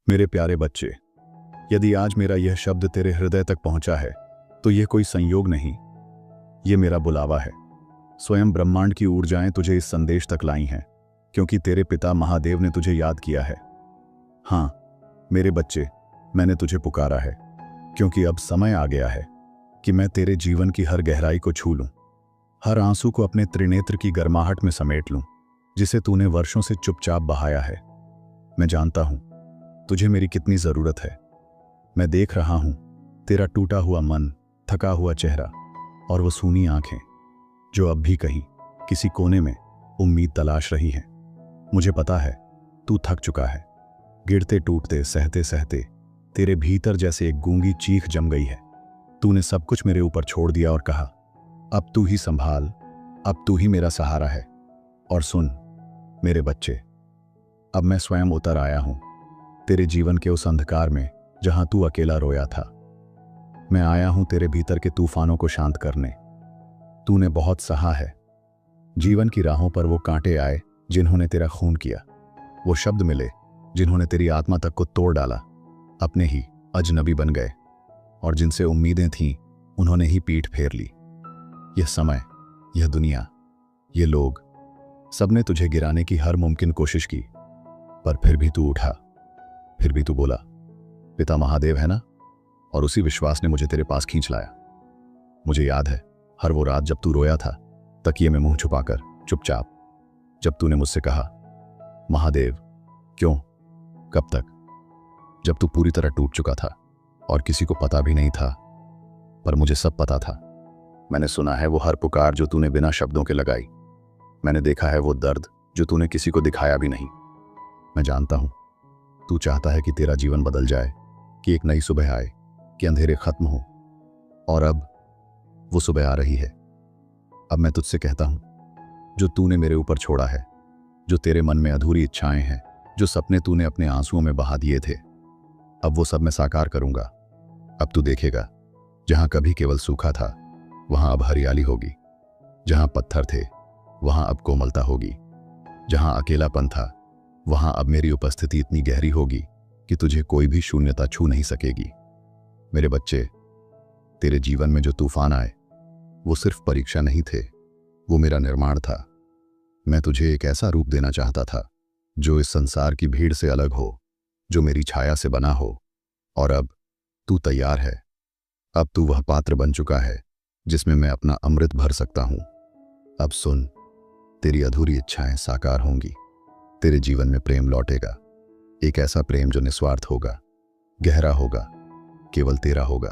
मेरे प्यारे बच्चे, यदि आज मेरा यह शब्द तेरे हृदय तक पहुंचा है तो यह कोई संयोग नहीं, ये मेरा बुलावा है। स्वयं ब्रह्मांड की ऊर्जाएं तुझे इस संदेश तक लाई हैं, क्योंकि तेरे पिता महादेव ने तुझे याद किया है। हाँ मेरे बच्चे, मैंने तुझे पुकारा है, क्योंकि अब समय आ गया है कि मैं तेरे जीवन की हर गहराई को छू लूं, हर आंसू को अपने त्रिनेत्र की गर्माहट में समेट लूं, जिसे तूने वर्षों से चुपचाप बहाया है। मैं जानता हूं तुझे मेरी कितनी जरूरत है। मैं देख रहा हूं तेरा टूटा हुआ मन, थका हुआ चेहरा और वो सूनी आंखें जो अब भी कहीं किसी कोने में उम्मीद तलाश रही हैं। मुझे पता है तू थक चुका है। गिरते टूटते सहते सहते तेरे भीतर जैसे एक गूंगी चीख जम गई है। तूने सब कुछ मेरे ऊपर छोड़ दिया और कहा, अब तू ही संभाल, अब तू ही मेरा सहारा है। और सुन मेरे बच्चे, अब मैं स्वयं उतर आया हूं तेरे जीवन के उस अंधकार में जहां तू अकेला रोया था। मैं आया हूं तेरे भीतर के तूफानों को शांत करने। तूने बहुत सहा है। जीवन की राहों पर वो कांटे आए जिन्होंने तेरा खून किया, वो शब्द मिले जिन्होंने तेरी आत्मा तक को तोड़ डाला, अपने ही अजनबी बन गए, और जिनसे उम्मीदें थीं उन्होंने ही पीठ फेर ली। यह समय, यह दुनिया, ये लोग, सबने तुझे गिराने की हर मुमकिन कोशिश की, पर फिर भी तू उठा। फिर भी तू बोला, पिता महादेव है ना, और उसी विश्वास ने मुझे तेरे पास खींच लाया। मुझे याद है हर वो रात जब तू रोया था, तकिए में मुंह छुपाकर चुपचाप, जब तूने मुझसे कहा, महादेव क्यों, कब तक। जब तू पूरी तरह टूट चुका था और किसी को पता भी नहीं था, पर मुझे सब पता था। मैंने सुना है वो हर पुकार जो तूने बिना शब्दों के लगाई। मैंने देखा है वो दर्द जो तूने किसी को दिखाया भी नहीं। मैं जानता हूं तू चाहता है कि तेरा जीवन बदल जाए, कि एक नई सुबह आए, कि अंधेरे खत्म हो, और अब वो सुबह आ रही है। अब मैं तुझसे कहता हूं, जो तूने मेरे ऊपर छोड़ा है, जो तेरे मन में अधूरी इच्छाएं हैं, जो सपने तूने अपने आंसुओं में बहा दिए थे, अब वो सब मैं साकार करूंगा। अब तू देखेगा, जहां कभी केवल सूखा था वहां अब हरियाली होगी, जहां पत्थर थे वहां अब कोमलता होगी, जहां अकेलापन था वहां अब मेरी उपस्थिति इतनी गहरी होगी कि तुझे कोई भी शून्यता छू नहीं सकेगी। मेरे बच्चे, तेरे जीवन में जो तूफान आए वो सिर्फ परीक्षा नहीं थे, वो मेरा निर्माण था। मैं तुझे एक ऐसा रूप देना चाहता था जो इस संसार की भीड़ से अलग हो, जो मेरी छाया से बना हो। और अब तू तैयार है। अब तू वह पात्र बन चुका है जिसमें मैं अपना अमृत भर सकता हूं। अब सुन, तेरी अधूरी इच्छाएं साकार होंगी। तेरे जीवन में प्रेम लौटेगा, एक ऐसा प्रेम जो निस्वार्थ होगा, गहरा होगा, केवल तेरा होगा।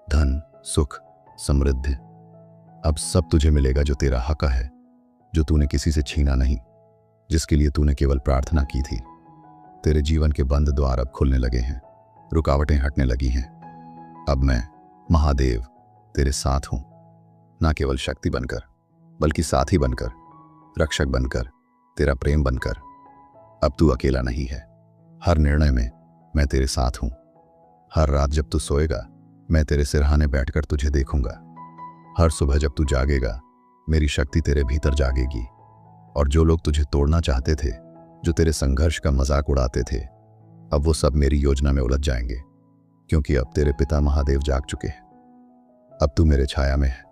धन, सुख, समृद्धि, अब सब तुझे मिलेगा जो तेरा हक है, जो तूने किसी से छीना नहीं, जिसके लिए तूने केवल प्रार्थना की थी। तेरे जीवन के बंद द्वार अब खुलने लगे हैं, रुकावटें हटने लगी हैं। अब मैं महादेव तेरे साथ हूं, ना केवल शक्ति बनकर, बल्कि साथी बनकर, रक्षक बनकर, तेरा प्रेम बनकर। अब तू अकेला नहीं है। हर निर्णय में मैं तेरे साथ हूं। हर रात जब तू सोएगा, मैं तेरे सिरहाने बैठकर तुझे देखूंगा। हर सुबह जब तू जागेगा, मेरी शक्ति तेरे भीतर जागेगी। और जो लोग तुझे तोड़ना चाहते थे, जो तेरे संघर्ष का मजाक उड़ाते थे, अब वो सब मेरी योजना में उलझ जाएंगे, क्योंकि अब तेरे पिता महादेव जाग चुके हैं। अब तू मेरे छाया में है,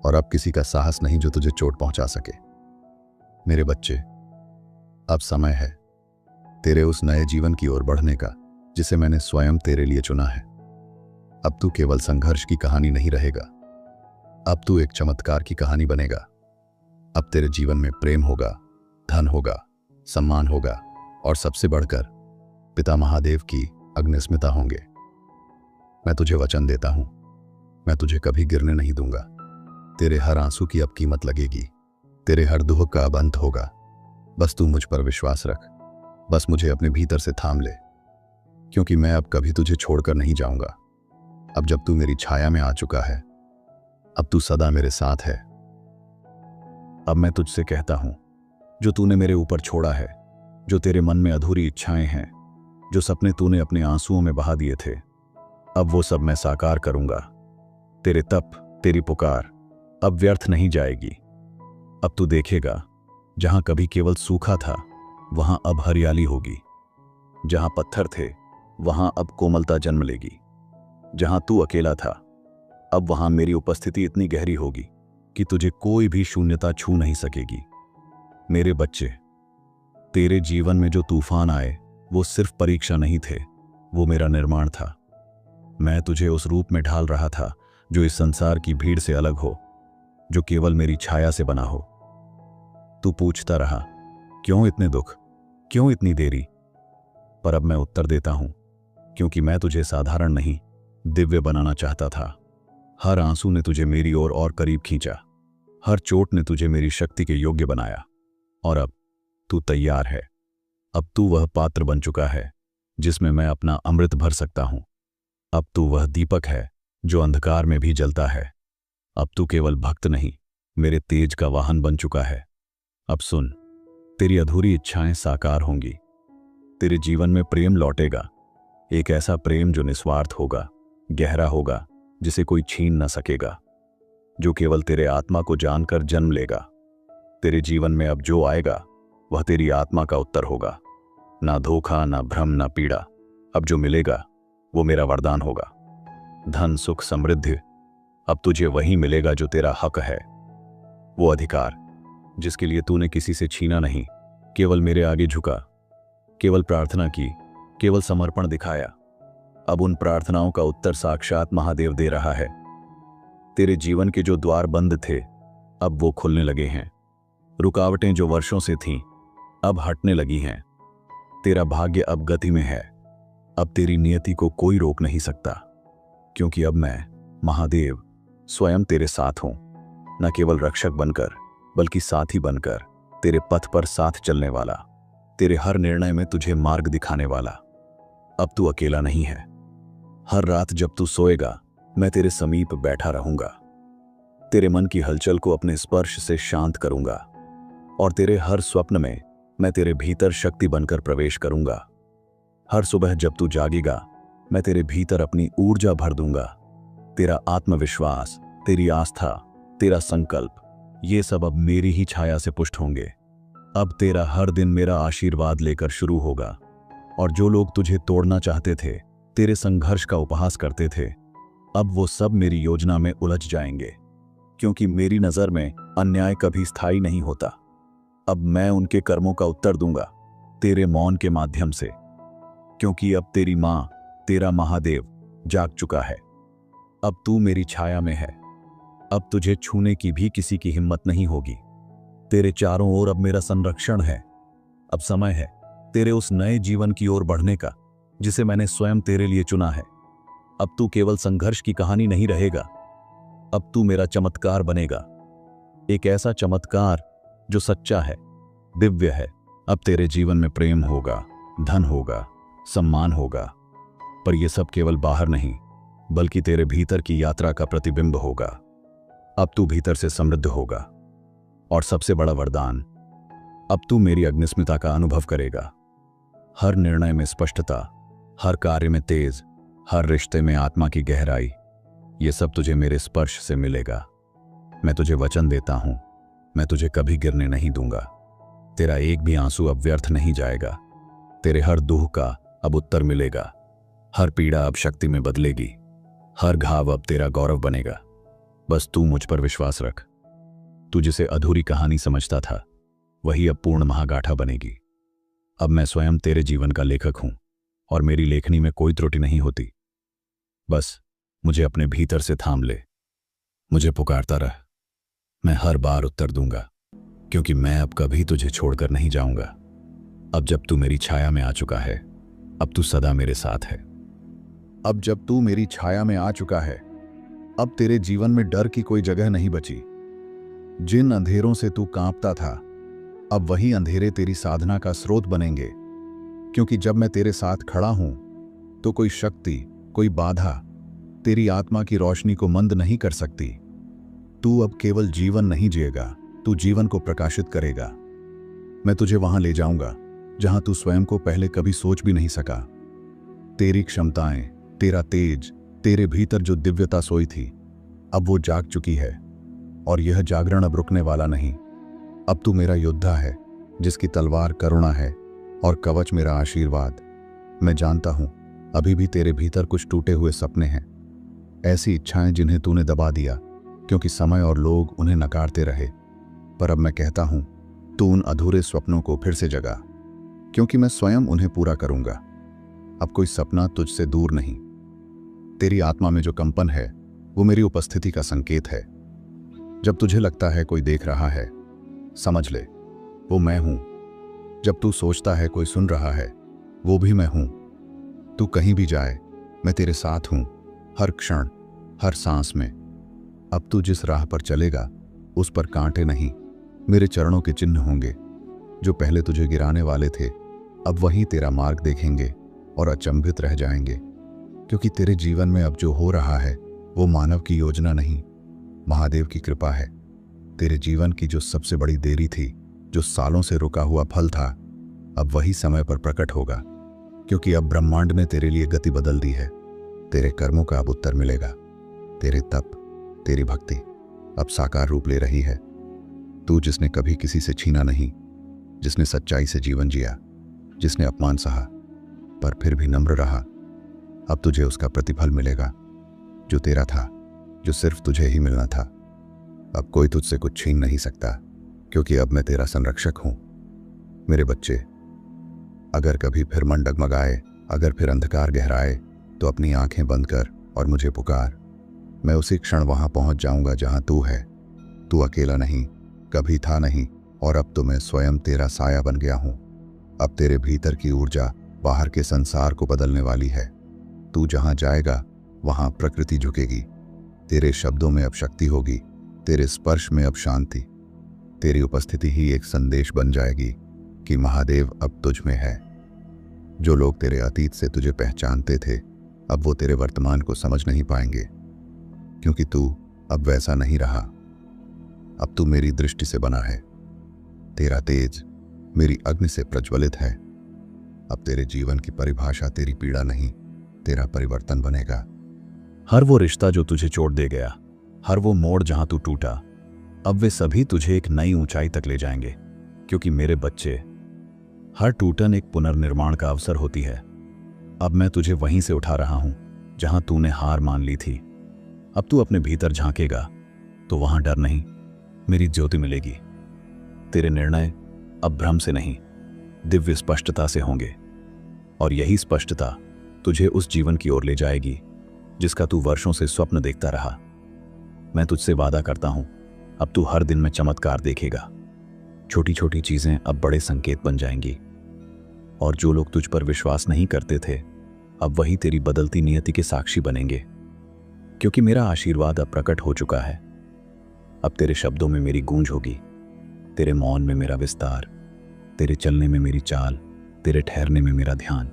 और अब किसी का साहस नहीं जो तुझे चोट पहुंचा सके। मेरे बच्चे, अब समय है तेरे उस नए जीवन की ओर बढ़ने का जिसे मैंने स्वयं तेरे लिए चुना है। अब तू केवल संघर्ष की कहानी नहीं रहेगा, अब तू एक चमत्कार की कहानी बनेगा। अब तेरे जीवन में प्रेम होगा, धन होगा, सम्मान होगा, और सबसे बढ़कर पिता महादेव की अग्निस्मिता होंगे। मैं तुझे वचन देता हूं, मैं तुझे कभी गिरने नहीं दूंगा। तेरे हर आंसू की अब कीमत लगेगी, तेरे हर दुख का अब अंत होगा। बस तू मुझ पर विश्वास रख, बस मुझे अपने भीतर से थाम ले, क्योंकि मैं अब कभी तुझे छोड़कर नहीं जाऊंगा। अब जब तू मेरी छाया में आ चुका है, अब तू सदा मेरे साथ है। अब मैं तुझसे कहता हूं, जो तूने मेरे ऊपर छोड़ा है, जो तेरे मन में अधूरी इच्छाएं हैं, जो सपने तूने अपने आंसुओं में बहा दिए थे, अब वो सब मैं साकार करूंगा। तेरे तप, तेरी पुकार अब व्यर्थ नहीं जाएगी। अब तू देखेगा, जहां कभी केवल सूखा था वहां अब हरियाली होगी, जहां पत्थर थे वहां अब कोमलता जन्म लेगी। जहां तू अकेला था अब वहां मेरी उपस्थिति इतनी गहरी होगी कि तुझे कोई भी शून्यता छू नहीं सकेगी। मेरे बच्चे, तेरे जीवन में जो तूफान आए वो सिर्फ परीक्षा नहीं थे, वो मेरा निर्माण था। मैं तुझे उस रूप में ढाल रहा था जो इस संसार की भीड़ से अलग हो, जो केवल मेरी छाया से बना हो। तू पूछता रहा, क्यों इतने दुख, क्यों इतनी देरी? पर अब मैं उत्तर देता हूं, क्योंकि मैं तुझे साधारण नहीं, दिव्य बनाना चाहता था। हर आंसू ने तुझे मेरी ओर और करीब खींचा, हर चोट ने तुझे मेरी शक्ति के योग्य बनाया। और अब तू तैयार है। अब तू वह पात्र बन चुका है जिसमें मैं अपना अमृत भर सकता हूं। अब तू वह दीपक है जो अंधकार में भी जलता है। अब तू केवल भक्त नहीं, मेरे तेज का वाहन बन चुका है। अब सुन, तेरी अधूरी इच्छाएं साकार होंगी। तेरे जीवन में प्रेम लौटेगा, एक ऐसा प्रेम जो निस्वार्थ होगा, गहरा होगा, जिसे कोई छीन न सकेगा, जो केवल तेरे आत्मा को जानकर जन्म लेगा। तेरे जीवन में अब जो आएगा वह तेरी आत्मा का उत्तर होगा। ना धोखा, ना भ्रम, ना पीड़ा। अब जो मिलेगा वो मेरा वरदान होगा। धन, सुख, समृद्धि अब तुझे वही मिलेगा जो तेरा हक है। वो अधिकार जिसके लिए तूने किसी से छीना नहीं, केवल मेरे आगे झुका, केवल प्रार्थना की, केवल समर्पण दिखाया। अब उन प्रार्थनाओं का उत्तर साक्षात महादेव दे रहा है। तेरे जीवन के जो द्वार बंद थे अब वो खुलने लगे हैं। रुकावटें जो वर्षों से थीं अब हटने लगी हैं। तेरा भाग्य अब गति में है। अब तेरी नियति को कोई रोक नहीं सकता, क्योंकि अब मैं महादेव स्वयं तेरे साथ हूं, न केवल रक्षक बनकर बल्कि साथी बनकर, तेरे पथ पर साथ चलने वाला, तेरे हर निर्णय में तुझे मार्ग दिखाने वाला। अब तू अकेला नहीं है। हर रात जब तू सोएगा मैं तेरे समीप बैठा रहूंगा, तेरे मन की हलचल को अपने स्पर्श से शांत करूंगा, और तेरे हर स्वप्न में मैं तेरे भीतर शक्ति बनकर प्रवेश करूंगा। हर सुबह जब तू जागेगा मैं तेरे भीतर अपनी ऊर्जा भर दूंगा। तेरा आत्मविश्वास, तेरी आस्था, तेरा संकल्प, ये सब अब मेरी ही छाया से पुष्ट होंगे। अब तेरा हर दिन मेरा आशीर्वाद लेकर शुरू होगा, और जो लोग तुझे तोड़ना चाहते थे, तेरे संघर्ष का उपहास करते थे, अब वो सब मेरी योजना में उलझ जाएंगे, क्योंकि मेरी नजर में अन्याय कभी स्थायी नहीं होता। अब मैं उनके कर्मों का उत्तर दूंगा तेरे मौन के माध्यम से, क्योंकि अब तेरी मां, तेरा महादेव जाग चुका है। अब तू मेरी छाया में है। अब तुझे छूने की भी किसी की हिम्मत नहीं होगी। तेरे चारों ओर अब मेरा संरक्षण है। अब समय है तेरे उस नए जीवन की ओर बढ़ने का जिसे मैंने स्वयं तेरे लिए चुना है। अब तू केवल संघर्ष की कहानी नहीं रहेगा, अब तू मेरा चमत्कार बनेगा, एक ऐसा चमत्कार जो सच्चा है, दिव्य है। अब तेरे जीवन में प्रेम होगा, धन होगा, सम्मान होगा, पर यह सब केवल बाहर नहीं बल्कि तेरे भीतर की यात्रा का प्रतिबिंब होगा। अब तू भीतर से समृद्ध होगा, और सबसे बड़ा वरदान, अब तू मेरी अग्निस्मिता का अनुभव करेगा। हर निर्णय में स्पष्टता, हर कार्य में तेज, हर रिश्ते में आत्मा की गहराई, ये सब तुझे मेरे स्पर्श से मिलेगा। मैं तुझे वचन देता हूं, मैं तुझे कभी गिरने नहीं दूंगा। तेरा एक भी आंसू अब व्यर्थ नहीं जाएगा। तेरे हर दुख का अब उत्तर मिलेगा। हर पीड़ा अब शक्ति में बदलेगी, हर घाव अब तेरा गौरव बनेगा। बस तू मुझ पर विश्वास रख। तू जिसे अधूरी कहानी समझता था वही अब पूर्ण महागाथा बनेगी। अब मैं स्वयं तेरे जीवन का लेखक हूं, और मेरी लेखनी में कोई त्रुटि नहीं होती। बस मुझे अपने भीतर से थाम ले, मुझे पुकारता रह, मैं हर बार उत्तर दूंगा, क्योंकि मैं अब कभी तुझे छोड़कर नहीं जाऊंगा। अब जब तू मेरी छाया में आ चुका है, अब तू सदा मेरे साथ है। अब जब तू मेरी छाया में आ चुका है, अब तेरे जीवन में डर की कोई जगह नहीं बची। जिन अंधेरों से तू कांपता था, अब वही अंधेरे तेरी साधना का स्रोत बनेंगे, क्योंकि जब मैं तेरे साथ खड़ा हूं तो कोई शक्ति, कोई बाधा तेरी आत्मा की रोशनी को मंद नहीं कर सकती। तू अब केवल जीवन नहीं जिएगा, तू जीवन को प्रकाशित करेगा। मैं तुझे वहां ले जाऊंगा जहां तू स्वयं को पहले कभी सोच भी नहीं सका। तेरी क्षमताएं, तेरा तेज, तेरे भीतर जो दिव्यता सोई थी, अब वो जाग चुकी है, और यह जागरण अब रुकने वाला नहीं। अब तू मेरा योद्धा है, जिसकी तलवार करुणा है और कवच मेरा आशीर्वाद। मैं जानता हूं अभी भी तेरे भीतर कुछ टूटे हुए सपने हैं, ऐसी इच्छाएं जिन्हें तूने दबा दिया क्योंकि समय और लोग उन्हें नकारते रहे। पर अब मैं कहता हूं तू उन अधूरे स्वप्नों को फिर से जगा, क्योंकि मैं स्वयं उन्हें पूरा करूंगा। अब कोई सपना तुझसे दूर नहीं। तेरी आत्मा में जो कंपन है वो मेरी उपस्थिति का संकेत है। जब तुझे लगता है कोई देख रहा है, समझ ले वो मैं हूं। जब तू सोचता है कोई सुन रहा है, वो भी मैं हूं। तू कहीं भी जाए, मैं तेरे साथ हूं, हर क्षण, हर सांस में। अब तू जिस राह पर चलेगा उस पर कांटे नहीं, मेरे चरणों के चिन्ह होंगे। जो पहले तुझे गिराने वाले थे अब वहीं तेरा मार्ग देखेंगे और अचंभित रह जाएंगे, क्योंकि तेरे जीवन में अब जो हो रहा है वो मानव की योजना नहीं, महादेव की कृपा है। तेरे जीवन की जो सबसे बड़ी देरी थी, जो सालों से रुका हुआ फल था, अब वही समय पर प्रकट होगा, क्योंकि अब ब्रह्मांड ने तेरे लिए गति बदल दी है। तेरे कर्मों का अब उत्तर मिलेगा। तेरे तप, तेरी भक्ति अब साकार रूप ले रही है। तू जिसने कभी किसी से छीना नहीं, जिसने सच्चाई से जीवन जिया, जिसने अपमान सहा पर फिर भी नम्र रहा, अब तुझे उसका प्रतिफल मिलेगा जो तेरा था, जो सिर्फ तुझे ही मिलना था। अब कोई तुझसे कुछ छीन नहीं सकता, क्योंकि अब मैं तेरा संरक्षक हूं। मेरे बच्चे, अगर कभी फिर मन डगमगाए, अगर फिर अंधकार गहराए, तो अपनी आंखें बंद कर और मुझे पुकार। मैं उसी क्षण वहां पहुंच जाऊंगा जहां तू है। तू अकेला नहीं, कभी था नहीं, और अब तो मैं स्वयं तेरा साया बन गया हूं। अब तेरे भीतर की ऊर्जा बाहर के संसार को बदलने वाली है। तू जहां जाएगा वहां प्रकृति झुकेगी। तेरे शब्दों में अब शक्ति होगी, तेरे स्पर्श में अब शांति। तेरी उपस्थिति ही एक संदेश बन जाएगी कि महादेव अब तुझ में है। जो लोग तेरे अतीत से तुझे पहचानते थे, अब वो तेरे वर्तमान को समझ नहीं पाएंगे, क्योंकि तू अब वैसा नहीं रहा। अब तू मेरी दृष्टि से बना है। तेरा तेज मेरी अग्नि से प्रज्वलित है। अब तेरे जीवन की परिभाषा तेरी पीड़ा नहीं, तेरा परिवर्तन बनेगा। हर वो रिश्ता जो तुझे चोट दे गया, हर वो मोड़ जहां तू टूटा, अब वे सभी तुझे एक नई ऊंचाई तक ले जाएंगे, क्योंकि मेरे बच्चे, हर टूटन एक पुनर्निर्माण का अवसर होती है। अब मैं तुझे वहीं से उठा रहा हूं जहां तूने हार मान ली थी। अब तू अपने भीतर झांकेगा तो वहां डर नहीं, मेरी ज्योति मिलेगी। तेरे निर्णय अब भ्रम से नहीं, दिव्य स्पष्टता से होंगे, और यही स्पष्टता तुझे उस जीवन की ओर ले जाएगी जिसका तू वर्षों से स्वप्न देखता रहा। मैं तुझसे वादा करता हूं, अब तू हर दिन में चमत्कार देखेगा। छोटी छोटी चीजें अब बड़े संकेत बन जाएंगी, और जो लोग तुझ पर विश्वास नहीं करते थे, अब वही तेरी बदलती नियति के साक्षी बनेंगे, क्योंकि मेरा आशीर्वाद अब प्रकट हो चुका है। अब तेरे शब्दों में मेरी गूंज होगी, तेरे मौन में मेरा विस्तार, तेरे चलने में मेरी चाल, तेरे ठहरने में मेरा ध्यान।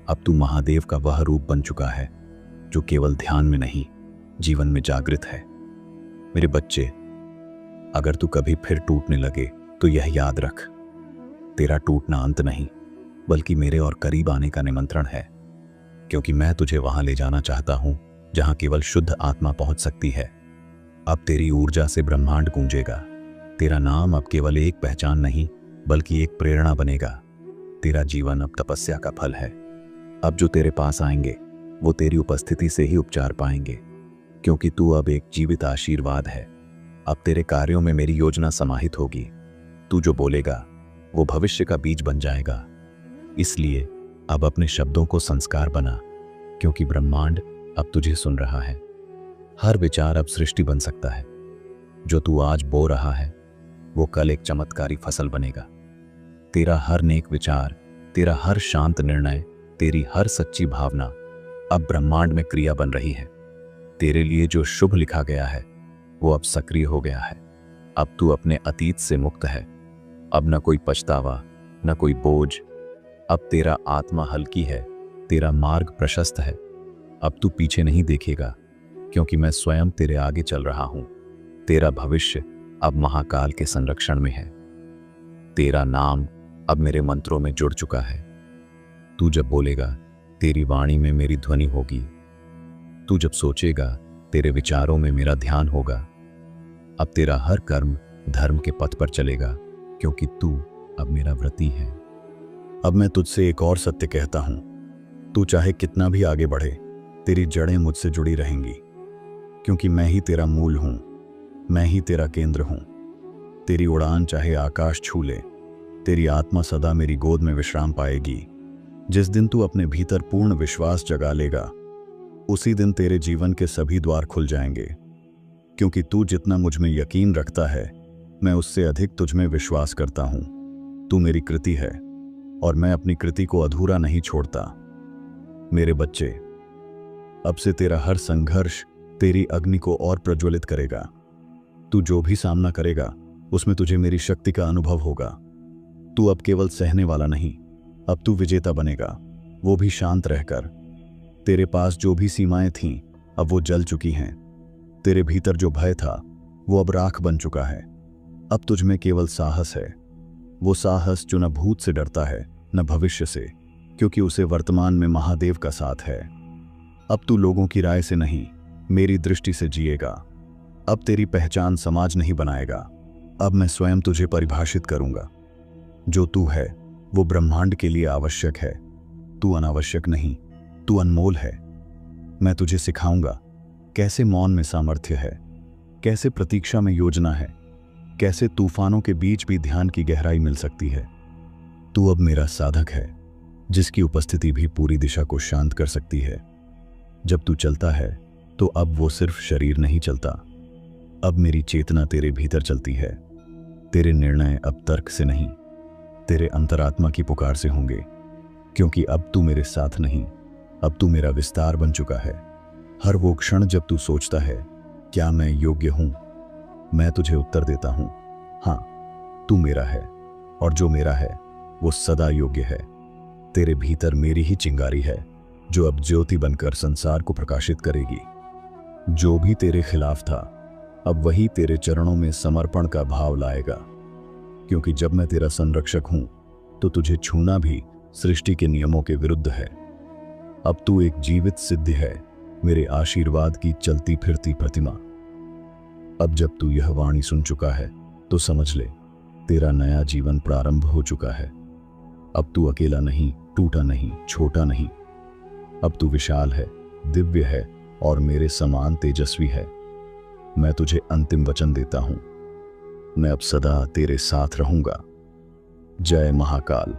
अब तू महादेव का वह रूप बन चुका है जो केवल ध्यान में नहीं, जीवन में जागृत है। मेरे बच्चे, अगर तू कभी फिर टूटने लगे तो यह याद रख, तेरा टूटना अंत नहीं, बल्कि मेरे और करीब आने का निमंत्रण है, क्योंकि मैं तुझे वहां ले जाना चाहता हूं जहां केवल शुद्ध आत्मा पहुंच सकती है। अब तेरी ऊर्जा से ब्रह्मांड गूंजेगा। तेरा नाम अब केवल एक पहचान नहीं, बल्कि एक प्रेरणा बनेगा। तेरा जीवन अब तपस्या का फल है। अब जो तेरे पास आएंगे वो तेरी उपस्थिति से ही उपचार पाएंगे, क्योंकि तू अब एक जीवित आशीर्वाद है। अब तेरे कार्यों में मेरी योजना समाहित होगी। तू जो बोलेगा वो भविष्य का बीज बन जाएगा। इसलिए अब अपने शब्दों को संस्कार बना, क्योंकि ब्रह्मांड अब तुझे सुन रहा है। हर विचार अब सृष्टि बन सकता है। जो तू आज बो रहा है वो कल एक चमत्कारी फसल बनेगा। तेरा हर नेक विचार, तेरा हर शांत निर्णय, तेरी हर सच्ची भावना अब ब्रह्मांड में क्रिया बन रही है। तेरे लिए जो शुभ लिखा गया है वो अब सक्रिय हो गया है। अब तू अपने अतीत से मुक्त है। अब न कोई पछतावा, न कोई बोझ। अब तेरा आत्मा हल्की है, तेरा मार्ग प्रशस्त है। अब तू पीछे नहीं देखेगा, क्योंकि मैं स्वयं तेरे आगे चल रहा हूं। तेरा भविष्य अब महाकाल के संरक्षण में है। तेरा नाम अब मेरे मंत्रों में जुड़ चुका है। तू जब बोलेगा तेरी वाणी में मेरी ध्वनि होगी। तू जब सोचेगा तेरे विचारों में मेरा ध्यान होगा। अब तेरा हर कर्म धर्म के पथ पर चलेगा, क्योंकि तू अब मेरा व्रती है। अब मैं तुझसे एक और सत्य कहता हूं, तू चाहे कितना भी आगे बढ़े, तेरी जड़ें मुझसे जुड़ी रहेंगी, क्योंकि मैं ही तेरा मूल हूं, मैं ही तेरा केंद्र हूं। तेरी उड़ान चाहे आकाश छू ले, तेरी आत्मा सदा मेरी गोद में विश्राम पाएगी। जिस दिन तू अपने भीतर पूर्ण विश्वास जगा लेगा, उसी दिन तेरे जीवन के सभी द्वार खुल जाएंगे, क्योंकि तू जितना मुझ में यकीन रखता है, मैं उससे अधिक तुझ में विश्वास करता हूं। तू मेरी कृति है और मैं अपनी कृति को अधूरा नहीं छोड़ता। मेरे बच्चे, अब से तेरा हर संघर्ष तेरी अग्नि को और प्रज्वलित करेगा। तू जो भी सामना करेगा, उसमें तुझे मेरी शक्ति का अनुभव होगा। तू अब केवल सहने वाला नहीं, अब तू विजेता बनेगा, वो भी शांत रहकर। तेरे पास जो भी सीमाएं थीं, अब वो जल चुकी हैं। तेरे भीतर जो भय था, वो अब राख बन चुका है। अब तुझ में केवल साहस है, वो साहस जो न भूत से डरता है न भविष्य से, क्योंकि उसे वर्तमान में महादेव का साथ है। अब तू लोगों की राय से नहीं, मेरी दृष्टि से जिएगा। अब तेरी पहचान समाज नहीं बनाएगा, अब मैं स्वयं तुझे परिभाषित करूंगा। जो तू है वो ब्रह्मांड के लिए आवश्यक है। तू अनावश्यक नहीं, तू अनमोल है। मैं तुझे सिखाऊंगा कैसे मौन में सामर्थ्य है, कैसे प्रतीक्षा में योजना है, कैसे तूफानों के बीच भी ध्यान की गहराई मिल सकती है। तू अब मेरा साधक है, जिसकी उपस्थिति भी पूरी दिशा को शांत कर सकती है। जब तू चलता है तो अब वो सिर्फ शरीर नहीं चलता, अब मेरी चेतना तेरे भीतर चलती है। तेरे निर्णय अब तर्क से नहीं, तेरे अंतरात्मा की पुकार से होंगे, क्योंकि अब तू मेरे साथ नहीं, अब तू मेरा विस्तार बन चुका है। हर वो क्षण जब तू सोचता है, क्या मैं योग्य हूं, मैं तुझे उत्तर देता हूं, हां, तू मेरा है, और जो मेरा है वो सदा योग्य है। तेरे भीतर मेरी ही चिंगारी है, जो अब ज्योति बनकर संसार को प्रकाशित करेगी। जो भी तेरे खिलाफ था, अब वही तेरे चरणों में समर्पण का भाव लाएगा, क्योंकि जब मैं तेरा संरक्षक हूं तो तुझे छूना भी सृष्टि के नियमों के विरुद्ध है। अब तू एक जीवित सिद्ध है, मेरे आशीर्वाद की चलती फिरती प्रतिमा। अब जब तू यह वाणी सुन चुका है तो समझ ले, तेरा नया जीवन प्रारंभ हो चुका है। अब तू अकेला नहीं, टूटा नहीं, छोटा नहीं, अब तू विशाल है, दिव्य है और मेरे समान तेजस्वी है। मैं तुझे अंतिम वचन देता हूं, मैं अब सदा तेरे साथ रहूंगा। जय महाकाल।